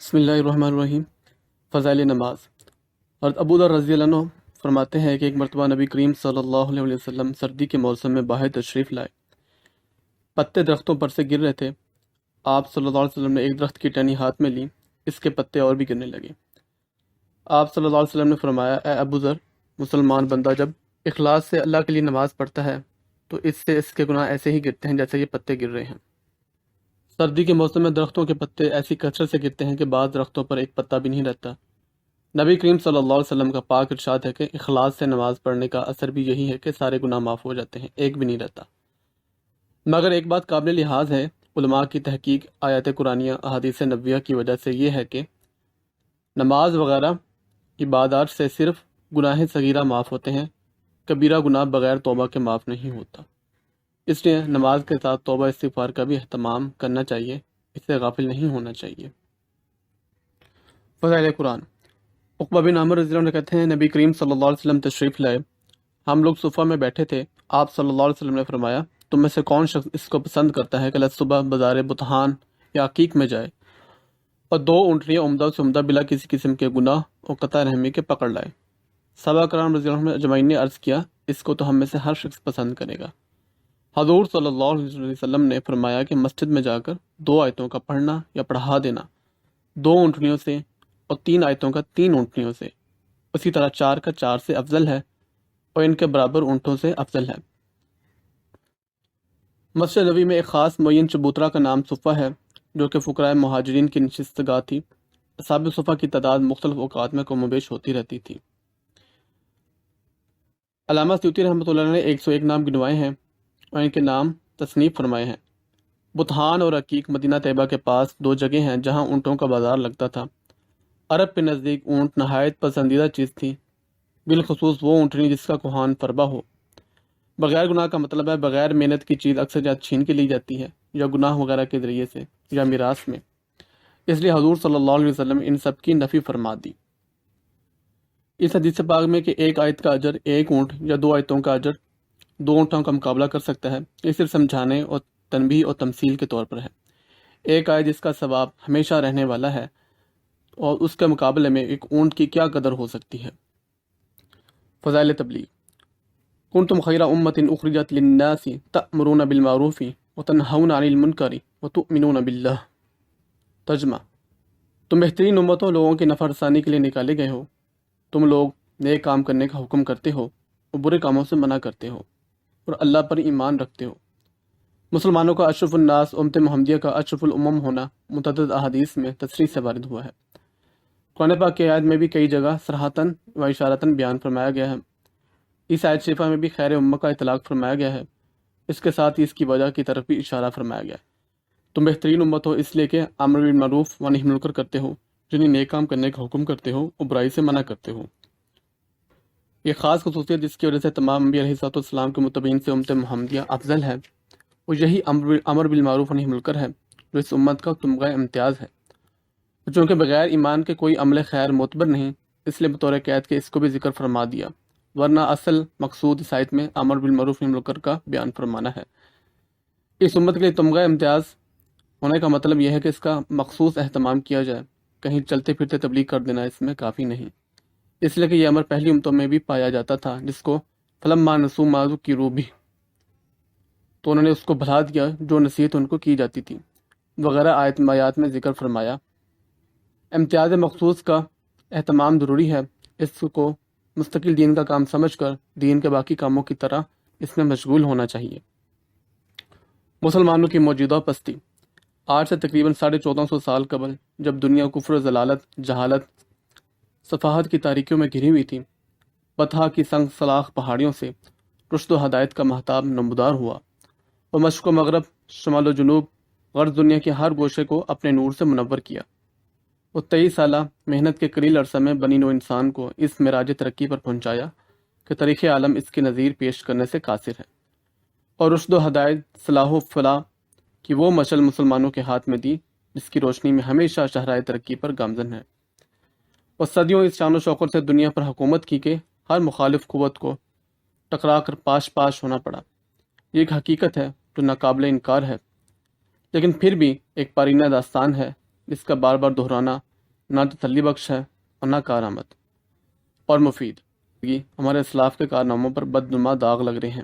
بسم اللہ الرحمن الرحیم۔ فضائل نماز۔ حضرت ابو ذر رضی اللہ عنہ فرماتے ہیں کہ ایک مرتبہ نبی کریم صلی اللہ علیہ وسلم سردی کے موسم میں باہر تشریف لائے، پتے درختوں پر سے گر رہے تھے۔ آپ صلی اللہ علیہ وسلم نے ایک درخت کی ٹہنی ہاتھ میں لی، اس کے پتے اور بھی گرنے لگے۔ آپ صلی اللہ علیہ وسلم نے فرمایا، اے ابو ذر، مسلمان بندہ جب اخلاص سے اللہ کے لیے نماز پڑھتا ہے تو اس سے اس کے گناہ ایسے ہی گرتے ہیں جیسے یہ پتے گر رہے ہیں۔ سردی کے موسم میں درختوں کے پتے ایسی کثرت سے گرتے ہیں کہ بعض درختوں پر ایک پتا بھی نہیں رہتا۔ نبی کریم صلی اللہ علیہ وسلم کا پاک ارشاد ہے کہ اخلاص سے نماز پڑھنے کا اثر بھی یہی ہے کہ سارے گناہ معاف ہو جاتے ہیں، ایک بھی نہیں رہتا۔ مگر ایک بات قابل لحاظ ہے، علماء کی تحقیق آیات قرآنیہ احادیث نبویہ کی وجہ سے یہ ہے کہ نماز وغیرہ عبادات سے صرف گناہ صغیرہ معاف ہوتے ہیں، کبیرہ گناہ بغیر توبہ کے معاف نہیں ہوتا۔ اس لیے نماز کے ساتھ توبہ استغفار کا بھی اہتمام کرنا چاہیے، اس سے غافل نہیں ہونا چاہیے۔ فضائل قرآن۔ عقبہ بن عامر رضی اللہ عنہ کہتے ہیں، نبی کریم صلی اللہ علیہ وسلم تشریف لائے، ہم لوگ صفہ میں بیٹھے تھے۔ آپ صلی اللہ علیہ وسلم نے فرمایا، تم میں سے کون شخص اس کو پسند کرتا ہے کہ کل صبح بازار بطحان یا عقیق میں جائے اور 2 اونٹنیاں عمدہ سے عمدہ بلا کسی قسم کے گناہ اور قطع رحمی کے پکڑ لائے؟ صحابہ کرام رضی اللہ عنہ اجمعین نے عرض کیا، اس کو تو ہم میں سے ہر شخص پسند کرے گا۔ حضور صلی اللہ علیہ وسلم نے فرمایا کہ مسجد میں جا کر 2 آیتوں کا پڑھنا یا پڑھا دینا 2 اونٹنیوں سے اور 3 آیتوں کا 3 اونٹنیوں سے، اسی طرح 4 کا 4 سے افضل ہے اور ان کے برابر اونٹوں سے افضل ہے۔ مسجد نبوی میں ایک خاص معین چبوترا کا نام صفہ ہے، جو کہ فقراء مہاجرین کی نشست گاہ تھی۔ اصحاب صفہ کی تعداد مختلف اوقات میں کم و بیش ہوتی رہتی تھی۔ علامہ سیوطی رحمۃ اللہ نے 101 نام گنوائے ہیں اور ان کے نام تصنیف فرمائے ہیں۔ بطحان اور عقیق مدینہ طیبہ کے پاس 2 جگہیں ہیں جہاں اونٹوں کا بازار لگتا تھا۔ عرب کے نزدیک اونٹ نہایت پسندیدہ چیز تھی، بالخصوص وہ اونٹنی جس کا کوہان فربا ہو۔ بغیر گناہ کا مطلب ہے بغیر محنت کی چیز اکثر یا چھین کے لی جاتی ہے یا گناہ وغیرہ کے ذریعے سے یا میراث میں، اس لیے حضور صلی اللہ علیہ وسلم ان سب کی نفی فرما دی۔ اس حدیث پاک میں کہ 1 آیت کا اجر 1 اونٹ یا 2 آیتوں کا اجر 2 اونٹوں کا مقابلہ کر سکتا ہے، یہ صرف سمجھانے اور تنبیہ اور تمثیل کے طور پر ہے۔ 1 آیت جس کا ثواب ہمیشہ رہنے والا ہے اور اس کے مقابلے میں 1 اونٹ کی کیا قدر ہو سکتی ہے۔ فضائل تبلیغ۔ کنتم خیر امۃ اخرجت للناس تأمرون بالمعروف وتنہون عن المنکر وتؤمنون باللہ۔ ترجمہ: تم بہترین امتوں لوگوں کی نفع رسانی کے لیے نکالے گئے ہو، تم لوگ نیک کام کرنے کا حکم کرتے ہو اور برے کاموں سے منع کرتے ہو اور اللہ پر ایمان رکھتے ہو۔ مسلمانوں کا اشرف الناس امت محمدیہ کا اشرف الامم ہونا متعدد احادیث میں تصریح سے وارد ہوا ہے۔ قرآن پاک کی آیت میں بھی کئی جگہ صراحتاً و اشارتاً بیان فرمایا گیا ہے۔ اس آیت شریفہ میں بھی خیر امہ کا اطلاق فرمایا گیا ہے، اس کے ساتھ ہی اس کی وجہ کی طرف بھی اشارہ فرمایا گیا ہے۔ تم بہترین امت ہو اس لیے کہ امر بالمعروف و نہی عن المنکر کرتے ہو، یعنی نیک کام کرنے کا حکم کرتے ہو اور برائی سے منع کرتے ہو۔ یہ خاص خصوصیت جس کی وجہ سے تمام انبیاء علیہ السلام کے متبعین سے امت محمدیہ افضل ہے، اور یہی امر بالمعروف و نہی عن المنکر ہے جو اس امت کا تمغہ امتیاز ہے۔ چونکہ بغیر ایمان کے کوئی عمل خیر معتبر نہیں، اس لیے بطور قید کے اس کو بھی ذکر فرما دیا، ورنہ اصل مقصود اس آیت میں امر بالمعروف و نہی عن المنکر کا بیان فرمانا ہے۔ اس امت کے لیے تمغہ امتیاز ہونے کا مطلب یہ ہے کہ اس کا مخصوص اہتمام کیا جائے، کہیں چلتے پھرتے تبلیغ کر دینا اس میں کافی نہیں، اس لیے کہ یہ امر پہلی امتوں میں بھی پایا جاتا تھا، جس کو فلما نسوا ما ذکروا بہ، تو انہوں نے اس کو بھلا دیا جو نصیحت ان کو کی جاتی تھی وغیرہ آیات میں ذکر فرمایا۔ امتیاز مخصوص کا اہتمام ضروری ہے، اس کو مستقل دین کا کام سمجھ کر دین کے باقی کاموں کی طرح اس میں مشغول ہونا چاہیے۔ مسلمانوں کی موجودہ پستی۔ آج سے تقریباً 1450 سال قبل جب دنیا کفر و ضلالت، جہالت، صفاحت کی تاریکیوں میں گھری ہوئی تھی، بطحا کی سنگ سلاخ پہاڑیوں سے رشد و ہدایت کا مہتاب نمودار ہوا اور مشرق و مغرب، شمال و جنوب، غرب دنیا کے ہر گوشے کو اپنے نور سے منور کیا۔ وہ 23 سالہ محنت کے قلیل عرصہ میں بنی نوع انسان کو اس معراج ترقی پر پہنچایا کہ تاریخ عالم اس کی نظیر پیش کرنے سے قاصر ہے، اور رشد و ہدایت، صلاح و فلاح کی وہ مشعل مسلمانوں کے ہاتھ میں دی جس کی روشنی میں ہمیشہ شاہراہ ترقی پر گامزن ہے، اور صدیوں اس شان و شوکت سے دنیا پر حکومت کی کہ ہر مخالف قوت کو ٹکرا کر پاش پاش ہونا پڑا۔ یہ ایک حقیقت ہے جو ناقابل انکار ہے، لیکن پھر بھی ایک پارینہ داستان ہے جس کا بار بار دہرانا نہ تسلی بخش ہے اور نہ کارآمد اور مفید۔ ہمارے اسلاف کے کارناموں پر بدنما داغ لگ رہے ہیں۔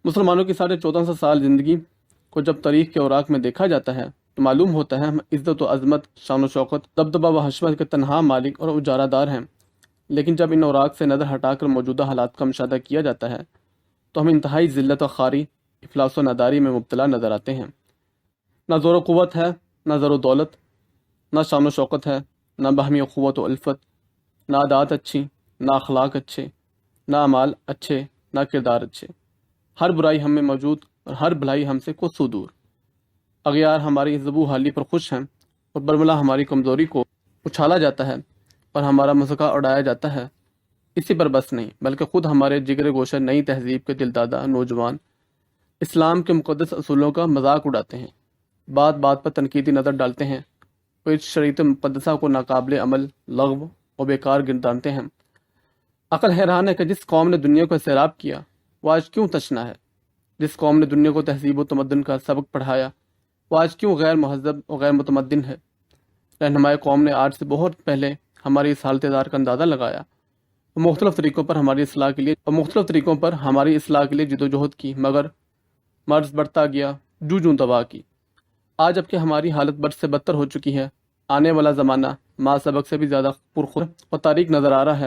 مسلمانوں کی 1450 سال زندگی کو جب تاریخ کے اوراق میں دیکھا جاتا ہے تو معلوم ہوتا ہے ہم عزت و عظمت، شان و شوکت، دبدبہ و حشمت کے تنہا مالک اور اجارہ دار ہیں، لیکن جب ان اوراق سے نظر ہٹا کر موجودہ حالات کا مشاہدہ کیا جاتا ہے تو ہم انتہائی ذلت و خواری، افلاس و ناداری میں مبتلا نظر آتے ہیں۔ نہ زور و قوت ہے، نہ زر و دولت، نہ شان و شوکت ہے، نہ باہمی قوت و الفت، نہ عادات اچھی، نہ اخلاق اچھے، نہ اعمال اچھے، نہ کردار اچھے۔ ہر برائی ہم میں موجود اور ہر بھلائی ہم سے کوسوں دور۔ اغیار ہماری ذبو حالی پر خوش ہیں اور برملا ہماری کمزوری کو اچھالا جاتا ہے اور ہمارا مذاق اڑایا جاتا ہے۔ اسی پر بس نہیں بلکہ خود ہمارے جگر گوشہ نئی تہذیب کے دلدادہ نوجوان اسلام کے مقدس اصولوں کا مذاق اڑاتے ہیں، بات بات پر تنقیدی نظر ڈالتے ہیں، وہ اس شریعت مقدسہ کو ناقابل عمل، لغو و بیکار گردانتے ہیں۔ عقل حیران ہے کہ جس قوم نے دنیا کو سیراب کیا وہ آج کیوں تشنا ہے، جس قوم نے دنیا کو تہذیب و تمدن کا سبق پڑھایا وہ آج کیوں غیر مہذب اور غیر متمدن ہے۔ رہنمائے قوم نے آج سے بہت پہلے ہماری اس حالت دار کا اندازہ لگایا اور مختلف طریقوں پر ہماری اصلاح کے لیے جد و جہد کی، مگر مرض بڑھتا گیا، جوں دبا کی۔ آج جب کہ ہماری حالت بد سے بدتر ہو چکی ہے، آنے والا زمانہ ما سبق سے بھی زیادہ پرخور اور تاریک نظر آ رہا ہے۔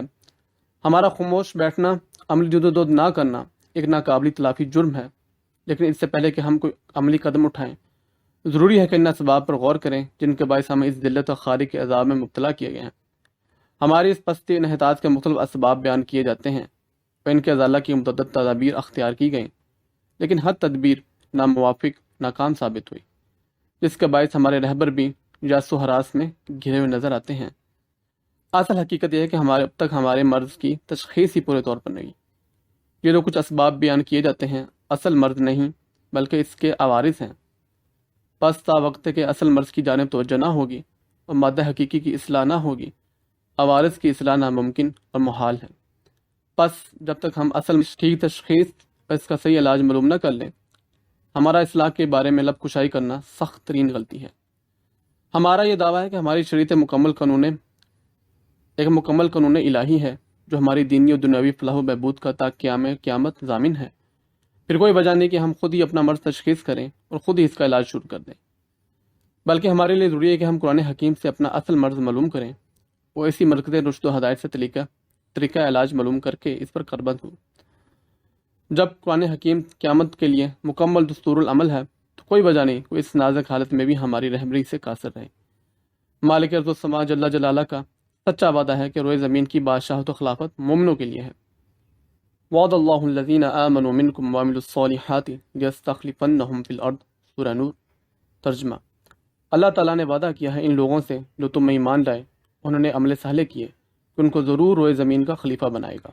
ہمارا خاموش بیٹھنا، عملی جدوجہد نہ کرنا ایک ناقابل تلافی جرم ہے، لیکن اس سے پہلے کہ ہم کوئی عملی قدم اٹھائیں ضروری ہے کہ ان اسباب پر غور کریں جن کے باعث ہمیں اس ذلت و خواری کے عذاب میں مبتلا کیے گئے ہیں۔ ہماری اس پستی انحطاط کے مختلف اسباب بیان کیے جاتے ہیں اور ان کے ازالہ کی متعدد تدابیر اختیار کی گئیں، لیکن ہر تدبیر ناموافق، ناکام ثابت ہوئی، جس کے باعث ہمارے رہبر بھی یاس و ہراس میں گھرے ہوئے نظر آتے ہیں۔ اصل حقیقت یہ ہے کہ اب تک ہمارے مرض کی تشخیص ہی پورے طور پر نہیں۔ یہ جو کچھ اسباب بیان کیے جاتے ہیں اصل مرض نہیں بلکہ اس کے عوارض ہیں۔ پس تا وقت کہ اصل مرض کی جانب توجہ نہ ہوگی اور مادہ حقیقی کی اصلاح نہ ہوگی، عوارض کی اصلاح ناممکن اور محال ہے۔ پس جب تک ہم اصل ٹھیک تشخیص اور اس کا صحیح علاج معلوم نہ کر لیں، ہمارا اصلاح کے بارے میں لب کشائی کرنا سخت ترین غلطی ہے۔ ہمارا یہ دعویٰ ہے کہ ہماری شریعت ایک مکمل قانون الہی ہے جو ہماری دینی اور دنیاوی فلاح و بہبود کا تا قیامت ضامن ہے۔ پھر کوئی وجہ نہیں کہ ہم خود ہی اپنا مرض تشخیص کریں اور خود ہی اس کا علاج شروع کر دیں، بلکہ ہمارے لیے ضروری ہے کہ ہم قرآن حکیم سے اپنا اصل مرض معلوم کریں، وہ اسی مرکز رشد و ہدایت سے طریقہ علاج معلوم کر کے اس پر کاربند ہوں۔ جب قرآن حکیم قیامت کے لیے مکمل دستور العمل ہے تو کوئی وجہ نہیں کوئی اس نازک حالت میں بھی ہماری رہبری سے قاصر رہے۔ مالک ارض و سما جل جلالہ کا سچا وعدہ ہے کہ روئے زمین کی بادشاہت و خلافت مومنوں کے لیے ہے۔ وعد اللہ الذین آمنوا منکم وعملوا الصالحات لیستخلفنہم فی الارض، سورہ نور۔ ترجمہ: اللہ تعالیٰ نے وعدہ کیا ہے ان لوگوں سے جو تم میں ایمان لائے، انہوں نے عمل صالح کیے، کہ ان کو ضرور روئے زمین کا خلیفہ بنائے گا۔